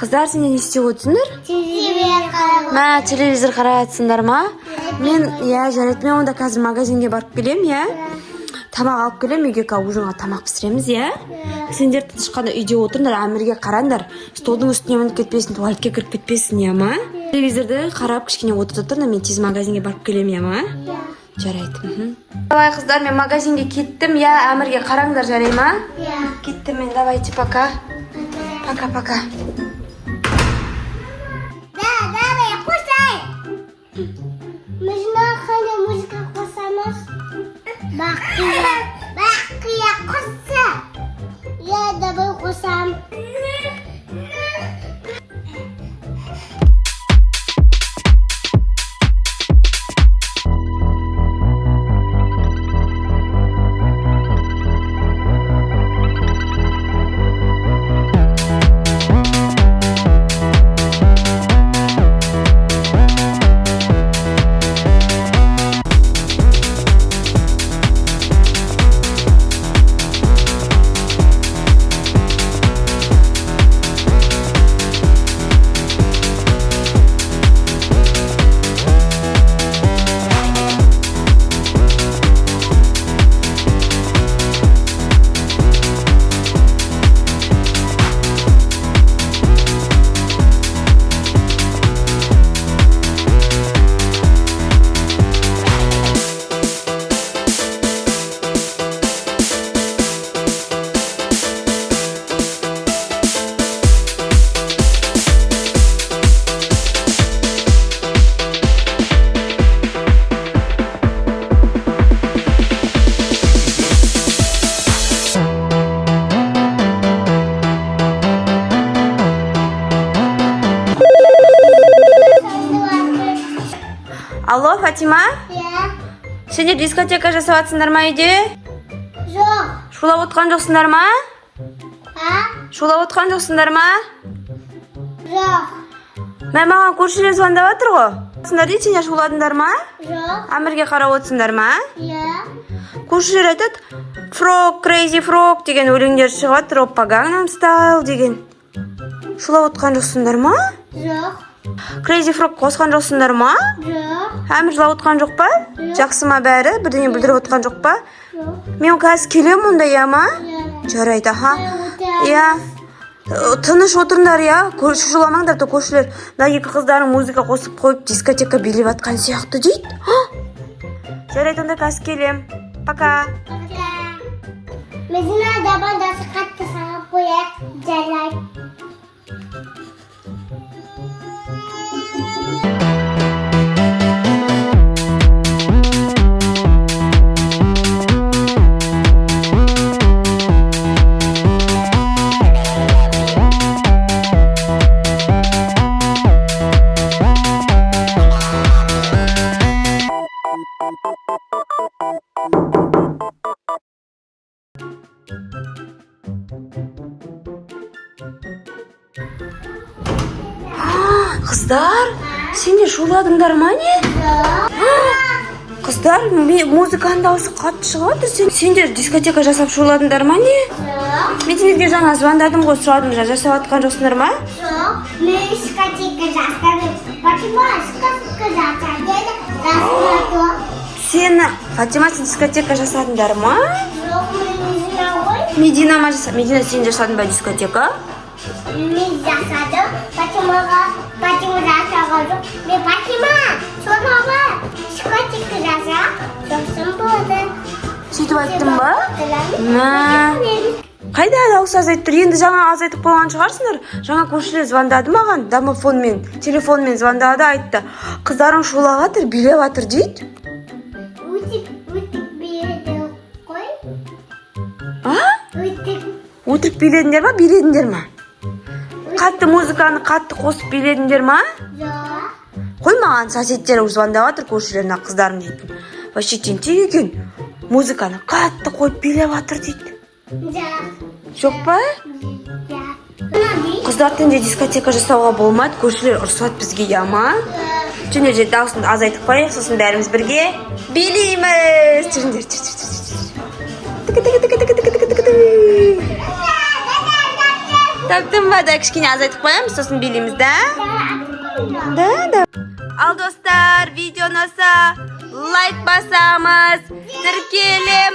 Қыздар, сендер не істеп отырсыңдар? Телевизор Қарап жатсыңдар ма? Мен, жарайды, мен онда қазір магазинге барып келем, Тамақ алып келем, үйге ужинға тамақ пісіреміз, Сендер тышқанда үйде отырыңдар, Әмірге қараңдар. Столдың үстіне мініп кетпесін, туалетке кіріп кетпесін, ма? Телевизорды қарап кішкене отырып мен тез магазинге барып келем, ма? Жарайды. Давай, қыздар, мен магазинге кеттім, Әмірге қараңдар, жарай ма? Кеттім мен, давайте, пока. Пока-пока. Давай, кусай. Нужно музыка кусамыз. Бақия құсы. Давай қосам. Алло, Фатима? Сендер дискотека жасап жатсыңдар ма үйде? Жоқ. Шулап отқан жоқсыңдар ма? Шулап отқан жоқсыңдар ма? Жоқ. Маған көршілер звондап жатыр ғой. Сендер дейді, сендер шуладыңдар ма? Жоқ. Әмірге қарап отырсыңдар ма? Көршілер айтады, Frog, Crazy Frog деген өлеңдер шығып жатыр, Oppa Gangnam Style деген. Шулап отқан жоқсыңдар ма? Жоқ. Crazy Frog қосқан жоқсыңдар ма? Жоқ. Әмір жылап отқан жоқ па? Жақсы ма бәрі? Бірдеңе білдіріп отқан жоқ па? Мен қазір келем онда, ма? Жарайды, Тыныш отырыңдар, шушыламаңдар, көршілер. Екі қыздарың музыка қосып қойып, дискотека билеп атқан сияқты дейді. Жарайды, онда қазір келем. Пока. Мәдина дабандасы қатты саған қояқ, жарайды. Қыздар, сендер шуладыңдар ма не? Қыздар, музыканың дауысы қатты шығады. Сендер дискотека жасап шуладыңдар ма не? Мен сендерге жаңа звондадым ғой, сұрадым, жасап атқан жоқсыңдар ма? Жоқ, мен дискотека жасадым. Фатима, дискотека жасады. Фатима, сен дискотека жасадыңдар ма? Жоқ, Медина ғой. Медина, сен жасадың ба дискотека? Мен жасадым. Фатима жасаған жоқ. Мен Фатима, сонаға дискотека жаса, жоқсын болды. Сөйтіп айттың ба? Қайда дауыс азайтып тұр? Енді жаңа азайтып қойған шығарсыңдар. Жаңа көршілер звондады маған, домофонмен, телефонмен звондады, айтты. Қыздарың шулап жатыр, билеп жатыр дейді. Өтік биледі қой. Өтірік биледіңдер ма, биледіңдер ма? Қатты музыканы қатты қосып биледіңдер ма? Жоқ. Қой маған соседтер звондап жатыр, көршілеріне қыздарым дейтін. Вообще тентек екен. Музыканы қатты қойып билеп жатыр дейді. Жоқ па? Қыздардан де дискотека жасауға болмайды, көршілер ұрсады бізге, ма? Жүріңдер, дауысын азайтып қояйық, сосын бәріміз бірге билейміз. Жүріңдер. Topding va da kichkina azaytib qo'yamiz so'sin belimizda. Da. Al do'stlar, videoni like bosamiz. Tirkilib